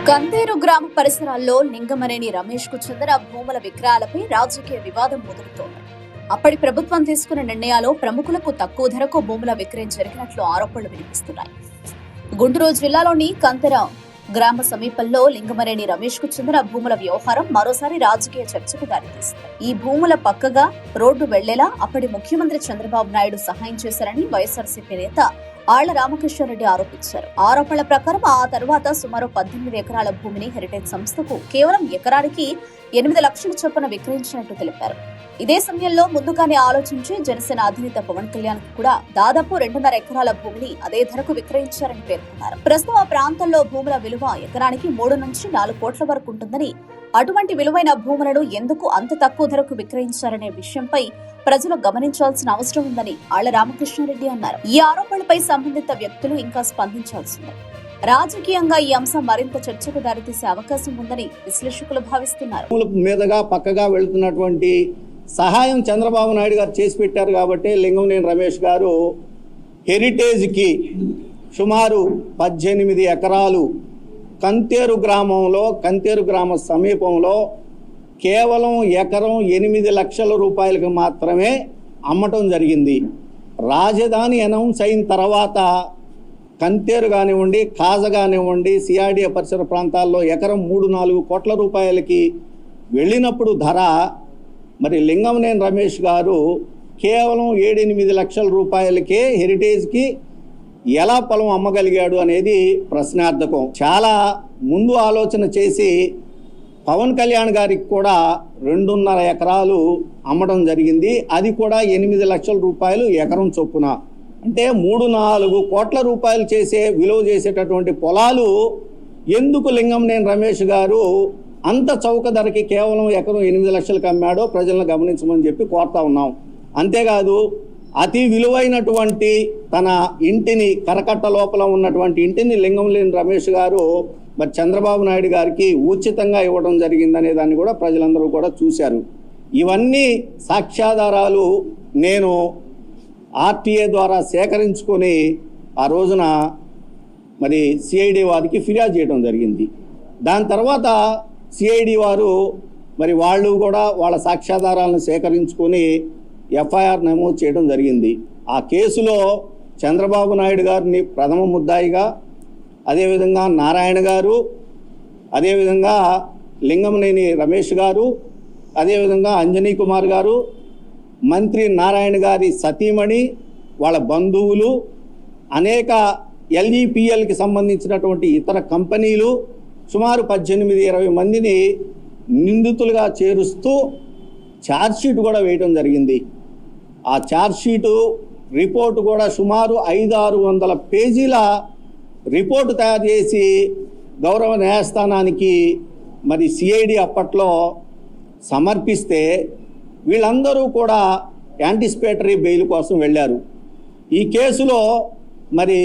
కందేరు గ్రామ పరిసరాల్లో లింగమనేని రమేష్ కు చెందిన భూముల విక్రయాలపై రాజకీయ వివాదం మొదలుతోంది. అప్పటి ప్రభుత్వం తీసుకున్న నిర్ణయాలు ప్రముఖులకు తక్కువ ధరకు భూముల విక్రయం జరిగినట్లు ఆరోపణలు వినిపిస్తున్నాయి. గుంటూరు జిల్లాలోని కంతెర గ్రామ సమీపంలో లింగమనేని రమేష్ కు చెందిన భూముల వ్యవహారం మరోసారి రాజకీయ చర్చకు దారితీసింది. ఈ భూముల పక్కగా రోడ్డు వెళ్లేలా అప్పటి ముఖ్యమంత్రి చంద్రబాబు నాయుడు సహాయం చేశారని వైఎస్ఆర్సీపీ నేత ఆళ్ల రామకృష్ణారెడ్డి ఆరోపించారు. ఆరోపణల ప్రకారం ఆ తర్వాత సుమారు 18 ఎకరాల భూమిని హెరిటేజ్ సంస్థకు కేవలం ఎకరానికి 8 లక్షల చొప్పున విక్రయించినట్టు తెలిపారు. ఇదే సమయంలో ముందుగానే ఆలోచించి జనసేన అధినేత పవన్ కళ్యాణ్ కూడా దాదాపు 2.5 ఎకరాల భూమిని అదే ధరకు విక్రయించారని పేర్కొన్నారు. ప్రస్తుతం ఆ ప్రాంతంలో భూముల విలువ ఎకరానికి 3 నుంచి 4 కోట్ల వరకు ఉంటుందని, అటువంటి విలువైన భూములను ఎందుకు అంత తక్కువ ధరకు విక్రయించారనే విషయంపై ప్రజలు గమనించాల్సిన అవసరం ఉందని ఆళ్ల రామకృష్ణారెడ్డి అన్నారు. ఈ ఆరోపణలపై సంబంధిత వ్యక్తులు ఇంకా స్పందించాల్సిందే. రాజకీయంగా ఈ అంశం మరింత చర్చకు దారితీసే అవకాశం ఉందని విశ్లేషకులు భావిస్తున్నారు. మీదగా పక్కగా వెళుతున్నటువంటి సహాయం చంద్రబాబు నాయుడు గారు చేసి పెట్టారు కాబట్టి లింగమనేని రమేష్ గారు హెరిటేజ్కి సుమారు 18 ఎకరాలు కంతేరు గ్రామ సమీపంలో కేవలం ఎకరం 8 లక్షల రూపాయలకు మాత్రమే అమ్మటం జరిగింది. రాజధాని అనౌన్స్ అయిన తర్వాత కంతేరు కానివ్వండి, కాజ కానివ్వండి, సిఆర్డీఏ పరిసర ప్రాంతాల్లో ఎకరం 3-4 కోట్ల రూపాయలకి వెళ్ళినప్పుడు ధర మరి లింగమనేని రమేష్ గారు కేవలం 7-8 లక్షల రూపాయలకే హెరిటేజ్కి ఎలా పొలం అమ్మగలిగాడు అనేది ప్రశ్నార్థకం. చాలా ముందు ఆలోచన చేసి పవన్ కళ్యాణ్ గారికి కూడా 2.5 ఎకరాలు అమ్మడం జరిగింది. అది కూడా 8 లక్షల రూపాయలు ఎకరం చొప్పున. అంటే 3-4 కోట్ల రూపాయలు విలువ చేసేటటువంటి పొలాలు ఎందుకు లింగమనేని రమేష్ గారు అంత చౌక ధరకి కేవలం ఎకరం 8 లక్షలకు అమ్మాడో ప్రజలను గమనించమని చెప్పి కోరుతా ఉన్నాం. అంతేకాదు అతి విలువైనటువంటి తన ఇంటిని, కరకట్ట లోపల ఉన్నటువంటి ఇంటిని లింగమనేని రమేష్ గారు మరి చంద్రబాబు నాయుడు గారికి ఉచితంగా ఇవ్వడం జరిగిందనే దాన్ని కూడా ప్రజలందరూ కూడా చూశారు. ఇవన్నీ సాక్ష్యాధారాలు నేను ఆర్టీఏ ద్వారా సేకరించుకొని ఆ రోజున మరి సిఐడి వారికి ఫిర్యాదు చేయడం జరిగింది. దాని తర్వాత సిఐడి వారు మరి వాళ్ళు కూడా వాళ్ళ సాక్ష్యాధారాలను సేకరించుకొని ఎఫ్ఐఆర్ నమోదు చేయడం జరిగింది. ఆ కేసులో చంద్రబాబు నాయుడు గారిని ప్రథమ ముద్దాయిగా, అదేవిధంగా నారాయణ గారు, అదేవిధంగా లింగమనేని రమేష్ గారు, అదేవిధంగా అంజనీ కుమార్ గారు, మంత్రి నారాయణ గారి సతీమణి, వాళ్ళ బంధువులు, అనేక ఎల్ఈపిఎల్కి సంబంధించినటువంటి ఇతర కంపెనీలు సుమారు 18-20 మందిని నిందితులుగా చేరుస్తూ ఛార్జ్షీట్ కూడా వేయడం జరిగింది. ఆ ఛార్జ్షీటు రిపోర్టు కూడా సుమారు 500-600 పేజీల రిపోర్టు తయారు చేసి గౌరవ న్యాయస్థానానికి మరి సిఐడి అప్పట్లో సమర్పిస్తే వీళ్ళందరూ కూడా యాంటిసిపేటరీ బెయిల్ కోసం వెళ్ళారు. ఈ కేసులో మరి